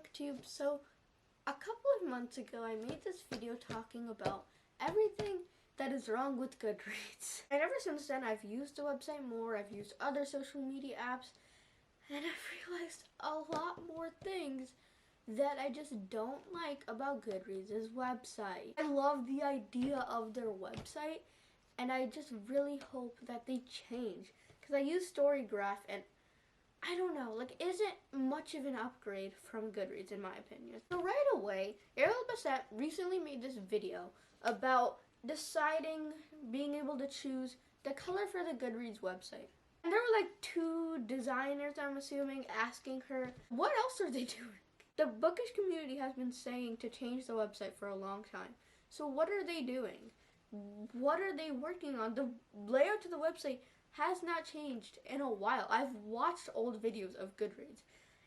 booktube. So a couple of months ago I made this video talking about everything that is wrong with Goodreads. And ever since then I've used the website more, I've used other social media apps, and I've realized a lot more things that I just don't like about Goodreads' website. I love the idea of their website, and I just really hope that they change. Because I use StoryGraph, and I don't know, isn't much of an upgrade from Goodreads in my opinion. So right away, Ariel Bassett recently made this video about deciding, being able to choose the color for the Goodreads website. And there were 2 designers, I'm assuming, asking her, what else are they doing? The bookish community has been saying to change the website for a long time. So what are they doing? What are they working on? The layout to the website has not changed in a while. I've watched old videos of Goodreads.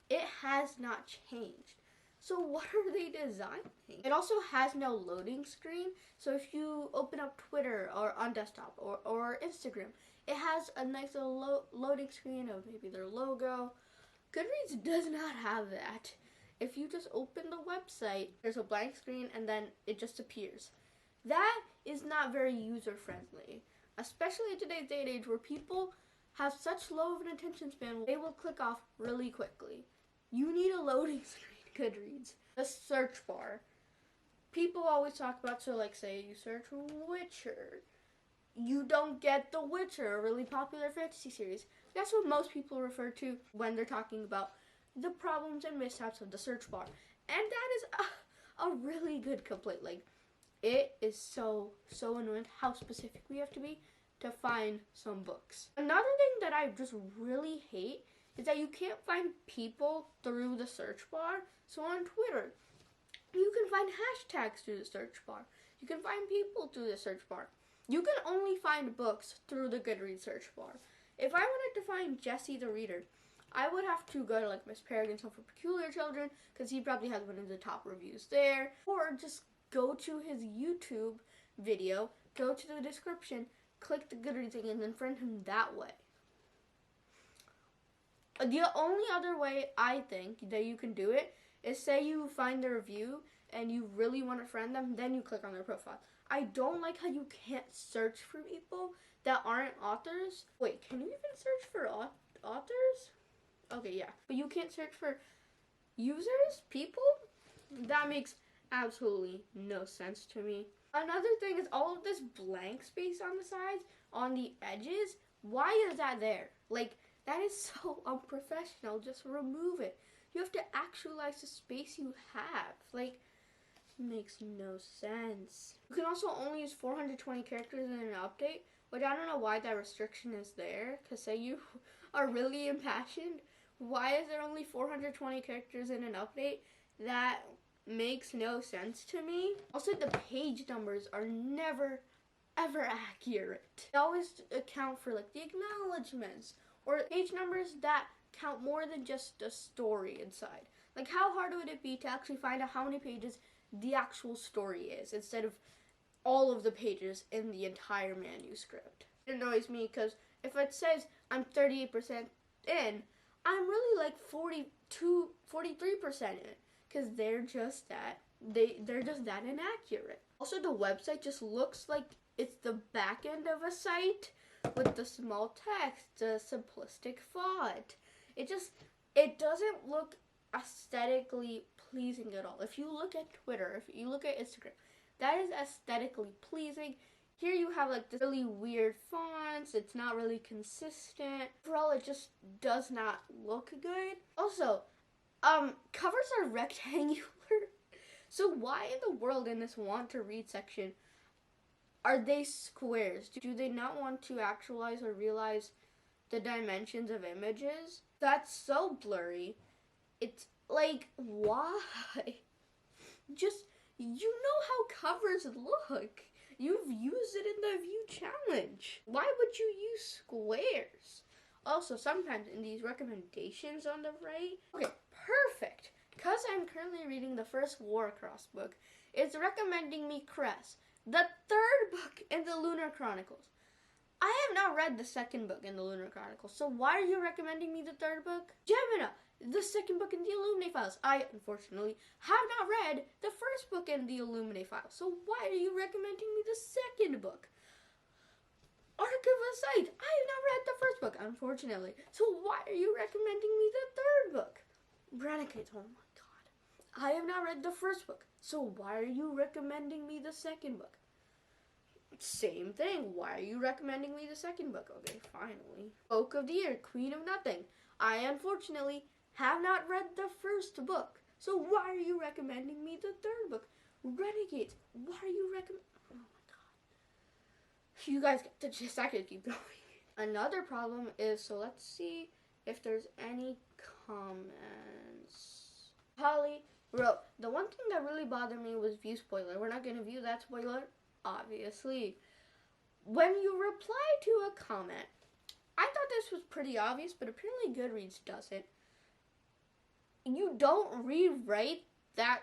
It has not changed. So what are they designing? It also has no loading screen. So if you open up Twitter or on desktop or Instagram, it has a nice little loading screen of maybe their logo. Goodreads does not have that. If you just open the website, there's a blank screen and then it just appears. That is not very user-friendly, especially in today's day and age where people have such low of an attention span, they will click off really quickly. You need a loading screen, Goodreads. The search bar. People always talk about, so say you search Witcher. You don't get The Witcher, a really popular fantasy series. That's what most people refer to when they're talking about the problems and mishaps of the search bar. And that is a really good complaint. It is so annoying how specific we have to be to find some books. Another thing that I just really hate is that you can't find people through the search bar. So on Twitter, you can find hashtags through the search bar. You can find people through the search bar. You can only find books through the Goodreads search bar. If I wanted to find Jesse the Reader, I would have to go to Miss Peregrine's Home for Peculiar Children, because he probably has one of the top reviews there, or just go to his YouTube video, go to the description, click the Goodreads thing, and then friend him that way. The only other way I think that you can do it is say you find the review and you really want to friend them, then you click on their profile. I don't like how you can't search for people that aren't authors. Wait, can you even search for authors? Okay, yeah. But you can't search for users? People? That makes absolutely no sense to me. Another thing is all of this blank space on the sides, on the edges. Why is that there? That is so unprofessional. Just remove it. You have to actualize the space you have. Makes no sense. You can also only use 420 characters in an update, which I don't know why that restriction is there, because say you are really impassioned, why is there only 420 characters in an update? That makes no sense to me. Also, the page numbers are never, ever accurate. They always account for the acknowledgements or page numbers that count more than just the story inside. How hard would it be to actually find out how many pages the actual story is instead of all of the pages in the entire manuscript? It annoys me because if it says I'm 38% in, I'm really 43% in, because they're just that inaccurate. Also, the website just looks like it's the back end of a site with the small text, the simplistic font. It doesn't look aesthetically pleasing at all. If you look at Twitter, if you look at Instagram, that is aesthetically pleasing. Here you have this really weird fonts. It's not really consistent. Overall, it just does not look good. Also, covers are rectangular. So why in the world in this want to read section are they squares? Do they not want to actualize or realize the dimensions of images? That's so blurry. It's why? Just, you know how covers look. You've used it in the View Challenge. Why would you use squares? Also, sometimes in these recommendations on the right, okay, perfect. Because I'm currently reading the first Warcross book, it's recommending me Cress, the 3rd book in the Lunar Chronicles. I have not read the 2nd book in the Lunar Chronicles, so why are you recommending me the 3rd book? Gemina, the second book in the Illuminate Files. I, unfortunately, have not read the first book in the Illuminate Files. So why are you recommending me the second book? Archivist Sight. I have not read the first book, unfortunately. So why are you recommending me the third book? Renegades. Oh my god. I have not read the first book. So why are you recommending me the second book? Same thing. Why are you recommending me the second book? Okay, finally. Book of the Year, Queen of Nothing. I, unfortunately, have not read the first book. So why are you recommending me the third book? Renegades. Why are you recommending... Oh my god. You guys get the gist. I could keep going. Another problem is, so let's see if there's any comments. Holly wrote, the one thing that really bothered me was view spoiler. We're not going to view that spoiler, obviously. When you reply to a comment, I thought this was pretty obvious, but apparently Goodreads doesn't. You don't rewrite that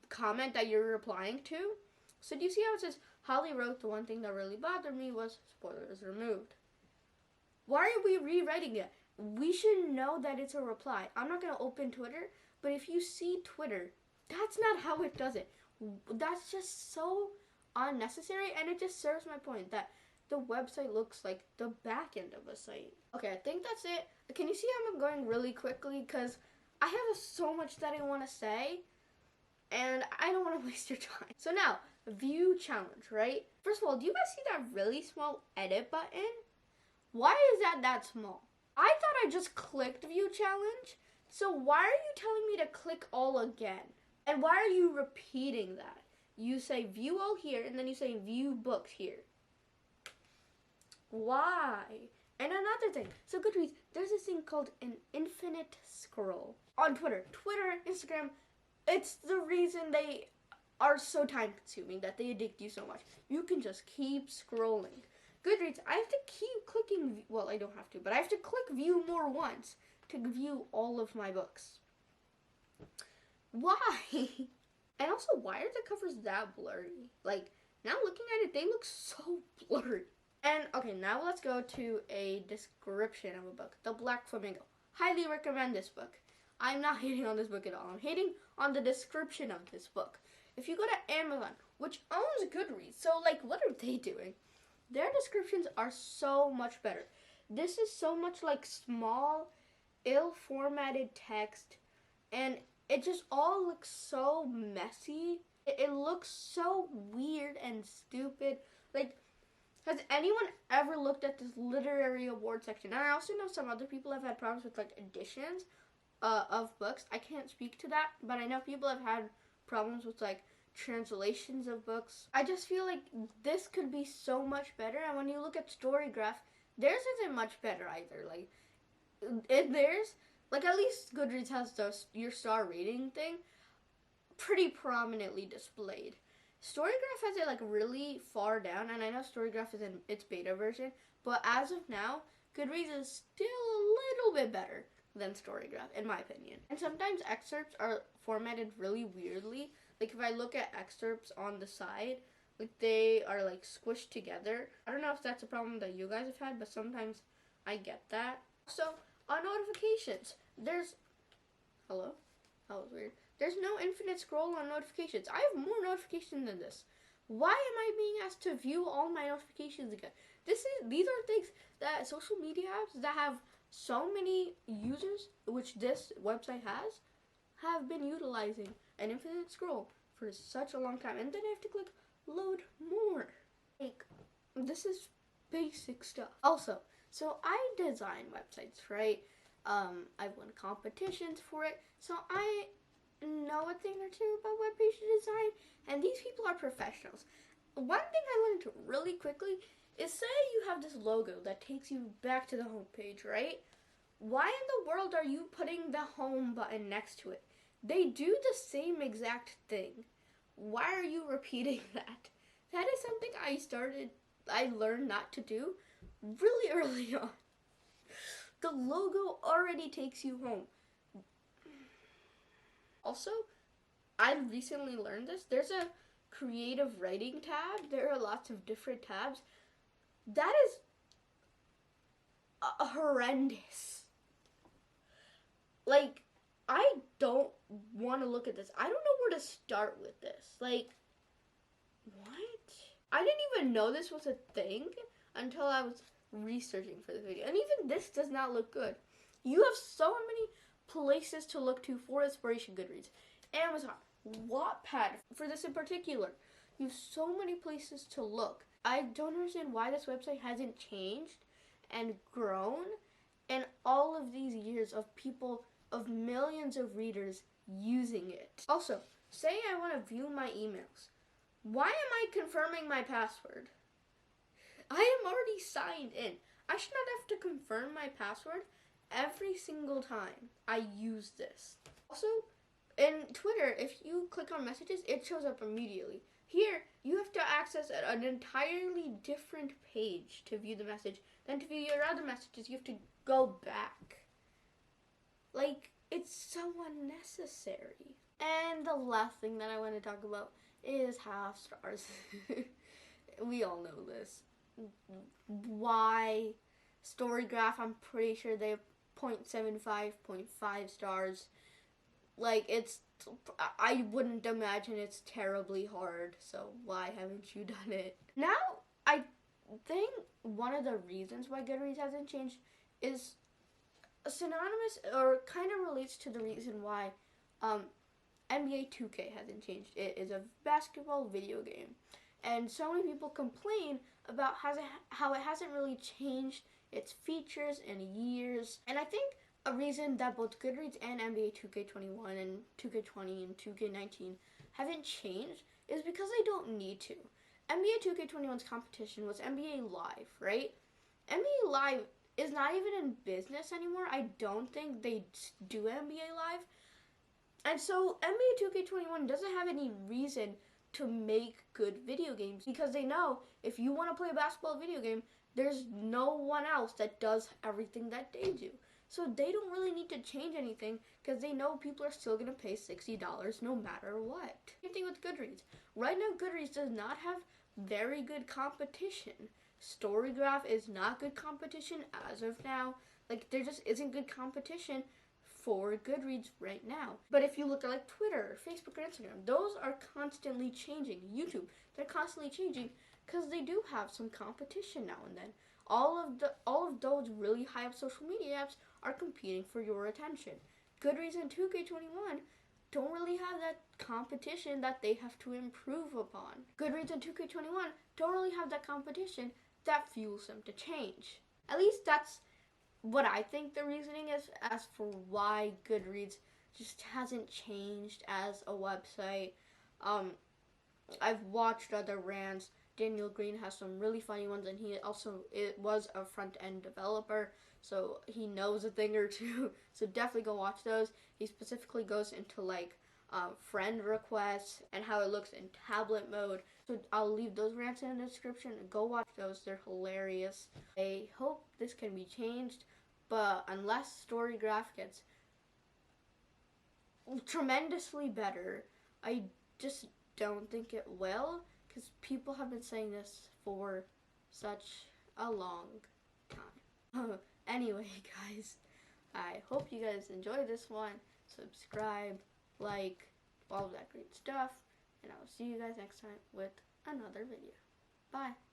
comment that you're replying to. So do you see how it says, Holly wrote, the one thing that really bothered me was spoilers removed. Why are we rewriting it? We should know that it's a reply. I'm not going to open Twitter, but if you see Twitter, that's not how it does it. That's just so unnecessary, and it just serves my point that the website looks like the back end of a site. Okay, I think that's it. Can you see how I'm going really quickly? Because I have so much that I want to say, and I don't want to waste your time. So now, view challenge, right? First of all, do you guys see that really small edit button? Why is that small? I thought I just clicked view challenge, so why are you telling me to click all again? And why are you repeating that? You say view all here, and then you say view books here. Why? And another thing, so Goodreads, there's this thing called an infinite scroll. On Twitter, Instagram, it's the reason they are so time consuming, that they addict you so much. You can just keep scrolling. Goodreads, I have to keep clicking, well, I don't have to, but I have to click view more once to view all of my books. Why? And also, why are the covers that blurry? Like, now looking at it, they look so blurry. And, okay, now let's go to a description of a book. The Black Flamingo. Highly recommend this book. I'm not hating on this book at all. I'm hating on the description of this book. If you go to Amazon, which owns Goodreads, so, like, what are they doing? Their descriptions are so much better. This is so much like small, ill-formatted text, and it just all looks so messy. It looks so weird and stupid. Like, has anyone ever looked at this literary award section? And I also know some other people have had problems with, like, editions of books. I can't speak to that, but I know people have had problems with, like, translations of books. I just feel like this could be so much better, and when you look at Storygraph, theirs isn't much better either. Like, theirs, like, at least Goodreads has your star rating thing pretty prominently displayed. Storygraph has it, like, really far down, and I know Storygraph is in its beta version, but as of now, Goodreads is still a little bit better than Storygraph, in my opinion. And sometimes excerpts are formatted really weirdly. Like, if I look at excerpts on the side, like, they are, like, squished together. I don't know if that's a problem that you guys have had, but sometimes I get that. So, on notifications, there's... Hello? That was weird. There's no infinite scroll on notifications. I have more notifications than this. Why am I being asked to view all my notifications again? These are things that social media apps that have so many users, which this website have been utilizing an infinite scroll for such a long time, and then I have to click load more. Like, this is basic stuff. Also, so I design websites, right? I've won competitions for it, so I know a thing or two about web page design, and these people are professionals. One thing I learned really quickly is, say you have this logo that takes you back to the home page, right? Why in the world are you putting the home button next to it? They do the same exact thing. Why are you repeating that? That is something I learned not to do really early on. The logo already takes you home. Also, I recently learned this. There's a creative writing tab. There are lots of different tabs. That is horrendous. Like, I don't want to look at this. I don't know where to start with this. Like, what? I didn't even know this was a thing until I was researching for the video. And even this does not look good. You have so many places to look to for inspiration. Goodreads, Amazon, Wattpad, for this in particular. You have so many places to look. I don't understand why this website hasn't changed and grown in all of these years of people, of millions of readers using it. Also, say I want to view my emails. Why am I confirming my password? I am already signed in. I should not have to confirm my password every single time I use this. Also, in Twitter, if you click on messages, it shows up immediately. Here, you have to access an entirely different page to view the message. Then to view your other messages, you have to go back. Like, it's so unnecessary. And the last thing that I want to talk about is half stars. We all know this. Why? Storygraph, I'm pretty sure they have 0.75, 0.5 stars. Like, I wouldn't imagine it's terribly hard, so why haven't you done it? Now, I think one of the reasons why Goodreads hasn't changed is synonymous, or kind of relates to the reason why NBA 2K hasn't changed. It is a basketball video game. And so many people complain about how it hasn't really changed its features in years. And I think a reason that both Goodreads and NBA 2K21 and 2K20 and 2K19 haven't changed is because they don't need to. NBA 2K21's competition was NBA Live, right? NBA Live is not even in business anymore. I don't think they do NBA Live. And so NBA 2K21 doesn't have any reason to make good video games because they know if you want to play a basketball video game, there's no one else that does everything that they do. So they don't really need to change anything because they know people are still going to pay $60 no matter what. Same thing with Goodreads. Right now, Goodreads does not have very good competition. Storygraph is not good competition as of now. Like, there just isn't good competition for Goodreads right now. But if you look at like Twitter, Facebook, or Instagram, those are constantly changing. YouTube, they're constantly changing because they do have some competition now and then. All of those really high up social media apps are competing for your attention. Goodreads and 2K21 don't really have that competition that they have to improve upon. Goodreads and 2K21 don't really have that competition that fuels them to change. At least that's what I think the reasoning is as for why Goodreads just hasn't changed as a website. I've watched other rants. Daniel Green has some really funny ones, and it was a front-end developer, so he knows a thing or two. So definitely go watch those. He specifically goes into like friend requests and how it looks in tablet mode. So I'll leave those rants in the description. Go watch those. They're hilarious. I hope this can be changed, but unless Storygraph gets tremendously better, I just don't think it will, because people have been saying this for such a long time. Anyway, guys, I hope you guys enjoyed this one. Subscribe, like, all of that great stuff, and I will see you guys next time with another video. Bye.